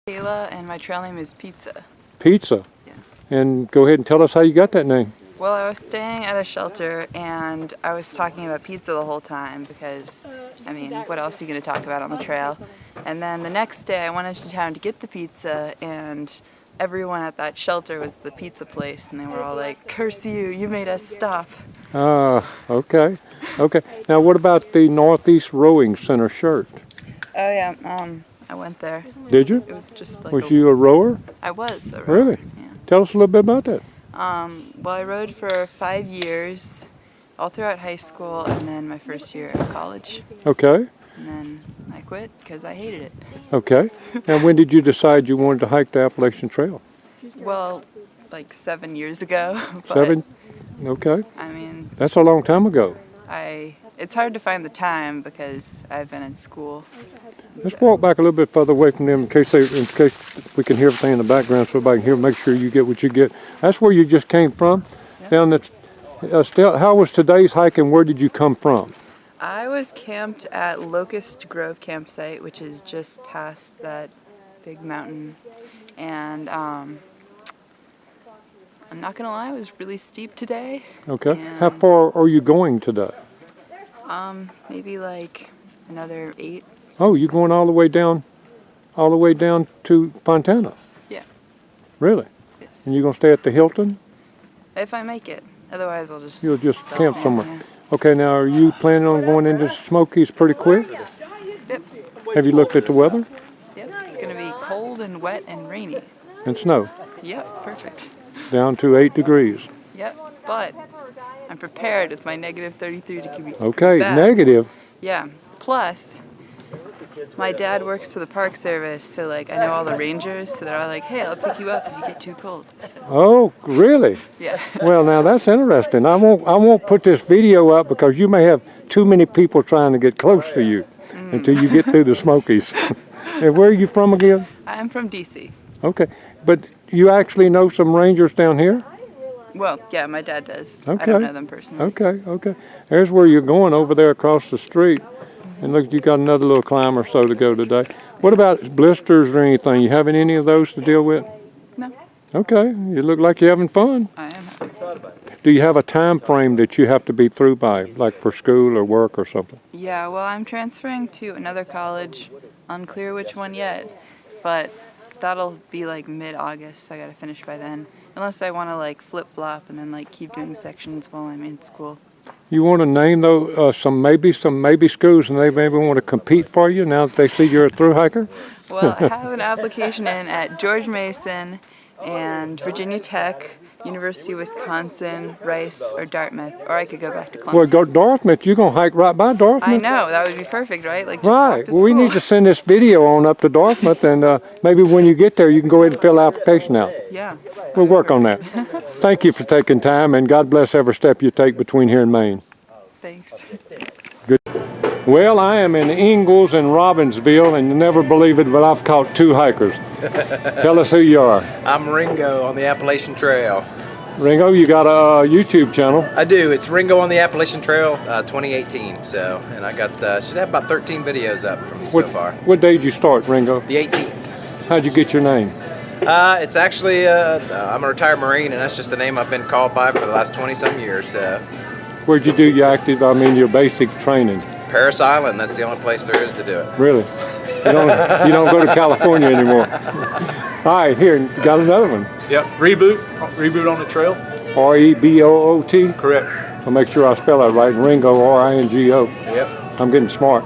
Kayla, and my trail name is Pizza. Pizza? Yeah. And go ahead and tell us how you got that name. Well, I was staying at a shelter and I was talking about pizza the whole time because, I mean, what else are you going to talk about on the trail? And then the next day I went into town to get the pizza and everyone at that shelter was the pizza place and they were all like, "Curse you, you made us stop." Okay. Okay. Now what about the Northeast Rowing Center shirt? Oh yeah, I went there. Did you? It was just like Was you a rower? I was a rower. Really? Yeah. Tell us a little bit about that. Well, I rode for 5 years, all throughout high school, and then my first year of college. Okay. And then I quit because I hated it. Okay. And when did you decide you wanted to hike the Appalachian Trail? Well, like 7 years ago. But, 7? Okay. I mean, That's a long time ago. it's hard to find the time because I've been in school. Let's walk back a little bit further away from them in case we can hear everything in the background so everybody can hear. Make sure you get what you get. That's where you just came from? Yeah. Down that, how was today's hike and where did you come from? I was camped at Locust Grove campsite, which is just past that big mountain. And I'm not gonna lie, it was really steep today. Okay. How far are you going today? Maybe like another 8. Oh, you're going all the way down to Fontana? Yeah. Really? Yes. And you're going to stay at the Hilton? If I make it. Otherwise, I'll just... You'll just stop camp there, somewhere. yeah. Okay, now are you planning on going into Smokies pretty quick? Yep. Have you looked at the weather? Yep. It's going to be cold and wet and rainy. And snow? Yep. Perfect. Down to 8 degrees. Yep. But I'm prepared with my negative 33 to keep Okay, back. negative. Yeah. Plus, my dad works for the Park Service, so like I know all the rangers, so they're all like, "Hey, I'll pick you up if you get too cold." So, Oh, really? yeah. Well, now that's interesting. I won't put this video up because you may have too many people trying to get close to you until you get through the Smokies. And where are you from again? I'm from DC. Okay, but you actually know some rangers down here? Well, yeah, my dad does. Okay. I don't know them personally. Okay. There's where you're going over there across the street. And look, you got another little climb or so to go today. What about blisters or anything? You having any of those to deal with? No. Okay, you look like you're having fun. I am having fun. Do you have a time frame that you have to be through by, like for school or work or something? Yeah, well, I'm transferring to another college. Unclear which one yet, but that'll be like mid-August, so I gotta finish by then. Unless I want to like flip-flop and then like keep doing sections while I'm in school. You want to name though some maybe schools, and they maybe want to compete for you now that they see you're a thru hiker? Well, I have an application in at George Mason and Virginia Tech, University of Wisconsin, Rice, or Dartmouth, or I could go back to Clemson. Well, go Dartmouth. You're gonna hike right by Dartmouth. I know, that would be perfect, right? Like just Right. walk to Well, we school. need to send this video on up to Dartmouth, and maybe when you get there, you can go ahead and fill the application out. Yeah. We'll work on that. Thank you for taking time, and God bless every step you take between here and Maine. Thanks. Good. Well, I am in Ingalls and Robbinsville, and you never believe it, but I've caught 2 hikers. Tell us who you are. I'm Ringo on the Appalachian Trail. Ringo, you got a YouTube channel. I do. It's Ringo on the Appalachian Trail 2018. So, and I got should have about 13 videos up from so far. What day did you start, Ringo? The 18th. How'd you get your name? It's actually I'm a retired Marine, and that's just the name I've been called by for the last 20-some years. Where'd you do your basic training? Paris Island. That's the only place there is to do it. Really? You don't go to California anymore. All right, here, got another one. Yep, Reboot on the trail. R-E-B-O-O-T? Correct. I'll make sure I spell that right. Ringo, R-I-N-G-O. Yep. I'm getting smart.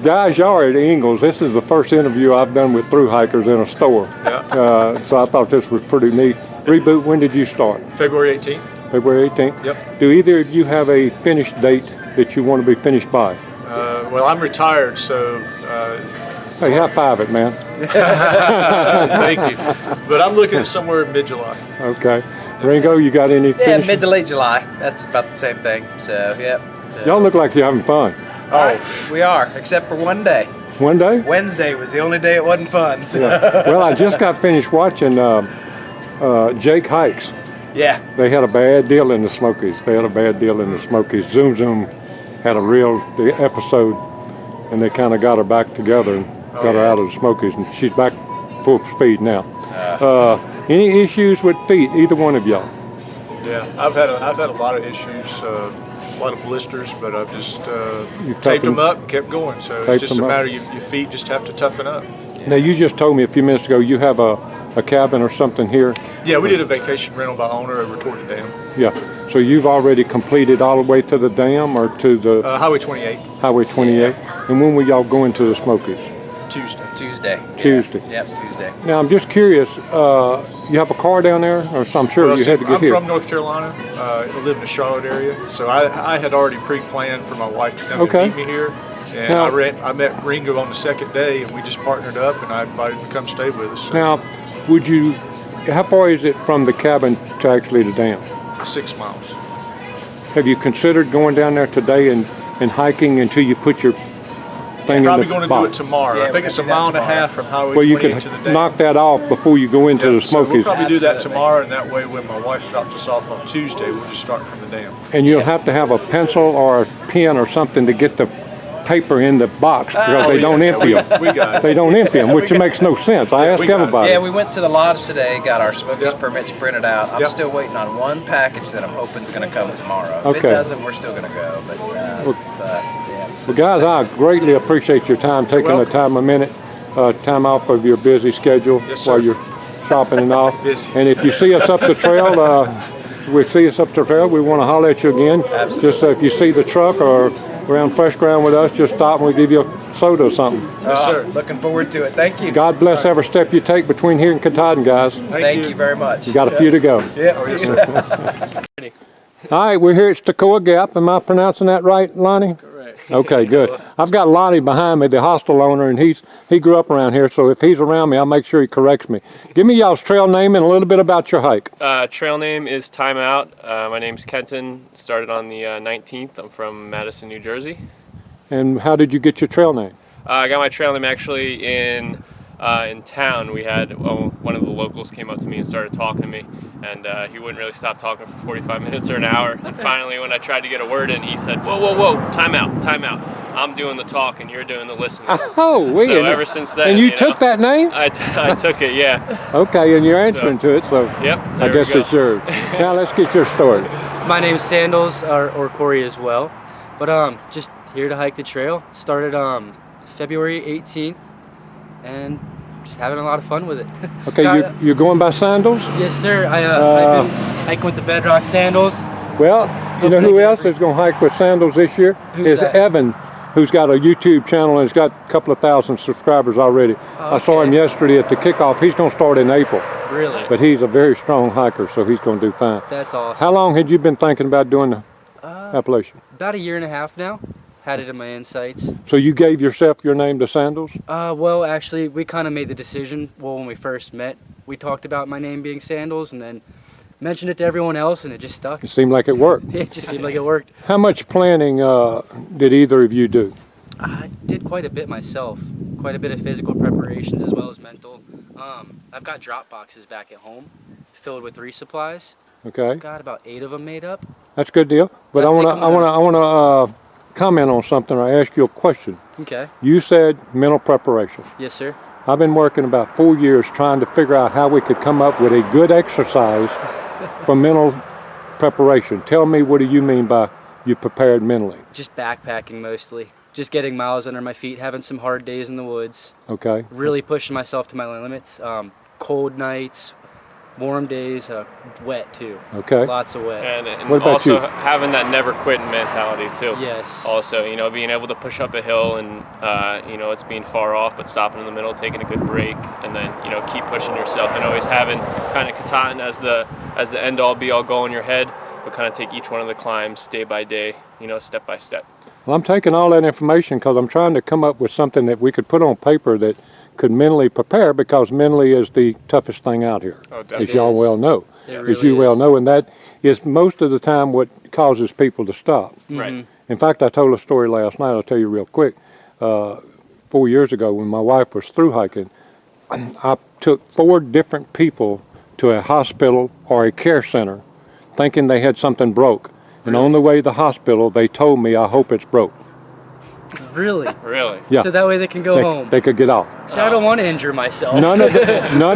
Guys, y'all are at Ingalls. This is the first interview I've done with thru hikers in a store. Yep. So I thought this was pretty neat. Reboot, when did you start? February 18th. February 18th? Yep. Do either of you have a finish date that you want to be finished by? Well, I'm retired, so... Hey, high five it, man. Thank you. But I'm looking at somewhere in mid-July. Okay. Ringo, you got any Yeah, finish? mid to late July. That's about the same thing. So, yep. Y'all look like you're having fun. Oh, we are, except for one day. One day? Wednesday was the only day it wasn't fun. So. Yeah. Well, I just got finished watching Jake Hikes. Yeah. They had a bad deal in the Smokies. Zoom Zoom had a real episode, and they kind of got her back together and got her out of the Smokies, and she's back full speed now. Any issues with feet, either one of y'all? Yeah, I've had a lot of issues, a lot of blisters, but I've just taped them up and kept going. So it's just a matter of your feet just have to toughen up. Now, you just told me a few minutes ago you have a cabin or something here. Yeah, we did a vacation rental by owner over toward the dam. Yeah, so you've already completed all the way to the dam or to the Highway 28. Highway 28. Yeah. And when will y'all go into the Smokies? Tuesday. Tuesday. Yep, Tuesday. Now, I'm just curious, you have a car down there? Or I'm sure you had to get here. I'm from North Carolina. I live in the Charlotte area. So I had already pre-planned for my wife to come and meet me here. And now, I met Ringo on the second day, and we just partnered up, and I invited him to come stay with us. So. Now, how far is it from the cabin to actually the dam? 6 miles. Have you considered going down there today and hiking until you put your thing in the box? Probably going to do it tomorrow. Yeah, I think it's a mile and a half from Highway 28 well, you to the could dam. knock that off before you go into the Smokies. So we'll probably do that tomorrow, and that way when my wife drops us off on Tuesday, we'll just start from the dam. And you'll have to have a pencil or a pen or something to get the paper in the box because they don't empty them. We got it. They don't empty them, which makes no sense. I asked everybody. Yeah, we went to the lodge today, got our Smokies permits printed out. I'm still waiting on one package that I'm hoping is going to come tomorrow. If it doesn't, we're still going to go. But yeah. Well, guys, I greatly appreciate your time, taking a minute time off of your busy schedule while you're shopping and all. And if you see us up the trail, we want to holler at you again. Absolutely. Just if you see the truck or around fresh ground with us, just stop and we'll give you a soda or something. Yes, sir. Looking forward to it. Thank you. God bless every step you take between here and Katahdin, guys. Thank you very much. You got a few to go. Yeah. All right, we're here at Stokoa Gap. Am I pronouncing that right, Lonnie? Correct. Okay, good. I've got Lonnie behind me, the hostel owner, and he grew up around here, so if he's around me, I'll make sure he corrects me. Give me y'all's trail name and a little bit about your hike. Trail name is Time Out. My name's Kenton. Started on the 19th. I'm from Madison, New Jersey. And how did you get your trail name? I got my trail name actually in town. We had one of the locals came up to me and started talking to me, and he wouldn't really stop talking for 45 minutes or an hour. And finally, when I tried to get a word in, he said, "Whoa, time out. I'm doing the talking, you're doing the listening." Oh, wait. So ever since then, and you took that name? I took it, yeah. Okay, and you're answering to it, so yep. I guess it's yours. Now let's get your story. My name's Sandals, or Corey as well, but just here to hike the trail. Started February 18th, and just having a lot of fun with it. Okay, you're going by Sandals? Yes, sir. I've been hiking with the Bedrock Sandals. Well, you know who else is going to hike with Sandals this year? Who's that? Evan, who's got a YouTube channel and has got a couple of thousand subscribers already. I saw him yesterday at the kickoff. He's going to start in April. Really? But he's a very strong hiker, so he's going to do fine. That's awesome. How long had you been thinking about doing the Appalachian? About a year and a half now. Had it in my insights. So you gave yourself your name to Sandals? Well, actually, we kind of made the decision. Well, when we first met, we talked about my name being Sandals, and then mentioned it to everyone else, and it just stuck. It seemed like it worked. It just seemed like it worked. How much planning did either of you do? I did quite a bit myself. Quite a bit of physical preparations as well as mental. I've got drop boxes back at home filled with resupplies. Okay. I've got about 8 of them made up. That's a good deal. But I want to comment on something or ask you a question. Okay. You said mental preparation. Yes, sir. I've been working about 4 years trying to figure out how we could come up with a good exercise for mental preparation. Tell me, what do you mean by you prepared mentally? Just backpacking mostly. Just getting miles under my feet, having some hard days in the woods. Okay. Really pushing myself to my limits. Cold nights, warm days, wet too. Okay. Lots of wet. And What about also you? having that never quitting mentality too. Yes. Also, being able to push up a hill and, it's being far off, but stopping in the middle, taking a good break, and then, keep pushing yourself, and always having kind of Katahdin as the end all be all goal in your head, but kind of take each one of the climbs day by day, step by step. Well, I'm taking all that information because I'm trying to come up with something that we could put on paper that could mentally prepare, because mentally is the toughest thing out here, as y'all well know. As you well know, and that is most of the time what causes people to stop. Right. In fact, I told a story last night. I'll tell you real quick. 4 years ago, when my wife was through hiking, I took 4 different people to a hospital or a care center thinking they had something broke. And on the way to the hospital, they told me, "I hope it's broke." Really? Really? Yeah. So that way they can go home. They could get off. See, I don't want to injure myself. None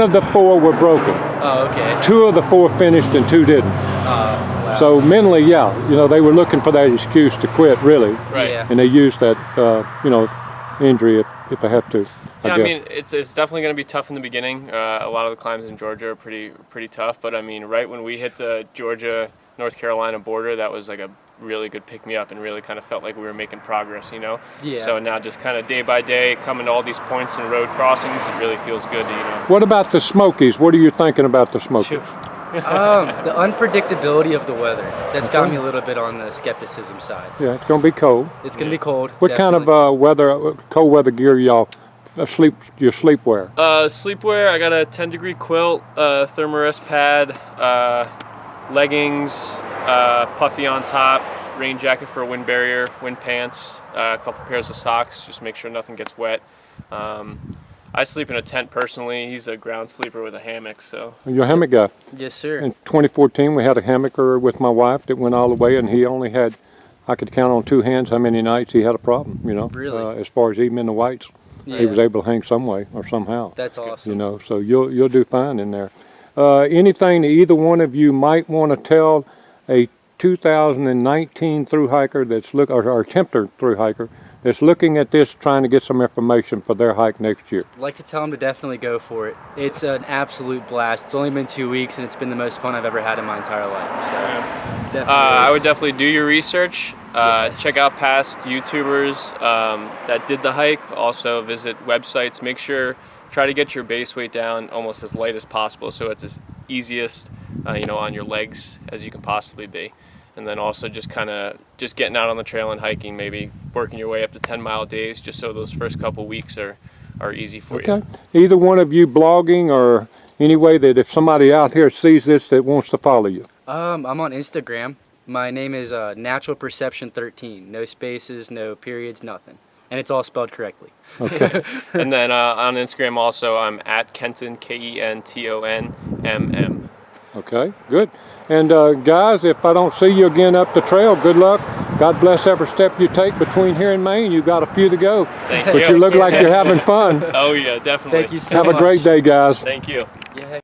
of the 4 were broken. Oh, okay. 2 of the 4 finished and 2 didn't. Wow. So mentally, yeah, they were looking for that excuse to quit, really. Right. Yeah. And they used that, injury if they have to. Yeah, I mean, it's definitely going to be tough in the beginning. A lot of the climbs in Georgia are pretty tough, but I mean, right when we hit the Georgia-North Carolina border, that was like a really good pick-me-up and really kind of felt like we were making progress, Yeah. So now just kind of day by day, coming to all these points and road crossings, it really feels good to, What about the Smokies? What are you thinking about the Smokies? The unpredictability of the weather. That's got me a little bit on the skepticism side. Yeah, it's going to be cold. It's going to be cold. What definitely. kind of cold weather gear y'all your sleepwear? Sleepwear, I got a 10-degree quilt, thermarest pad, leggings, puffy on top, rain jacket for a wind barrier, wind pants, a couple pairs of socks, just make sure nothing gets wet. I sleep in a tent personally. He's a ground sleeper with a hammock, so. You're a hammock guy. Yes, sir. In 2014, we had a hammocker with my wife that went all the way, and he only had, I could count on 2 hands how many nights he had a problem, Really? as far as even in the whites. Yeah. He was able to hang some way or somehow. That's awesome. So you'll do fine in there. Anything that either one of you might want to tell a 2019 thru hiker or attempter thru hiker that's looking at this, trying to get some information for their hike next year? I'd like to tell them to definitely go for it. It's an absolute blast. It's only been 2 weeks, and it's been the most fun I've ever had in my entire life. So, definitely. I would definitely do your research. Check out past YouTubers that did the hike. Also visit websites. Make sure, try to get your base weight down almost as light as possible, so it's as easiest, on your legs as you can possibly be. And then also just getting out on the trail and hiking, maybe working your way up to 10-mile days, just so those first couple weeks are easy for you. Okay. Either one of you blogging or any way that if somebody out here sees this that wants to follow you? I'm on Instagram. My name is Natural Perception 13. No spaces, no periods, nothing. And it's all spelled correctly. Okay. And then on Instagram also, I'm at Kenton, KentonMM. Okay, good. And guys, if I don't see you again up the trail, good luck. God bless every step you take between here and Maine. You've got a few to go. Thank But you look like you're having fun. Oh yeah, definitely. Thank you so Have much. a great day, guys. Thank you. Yeah.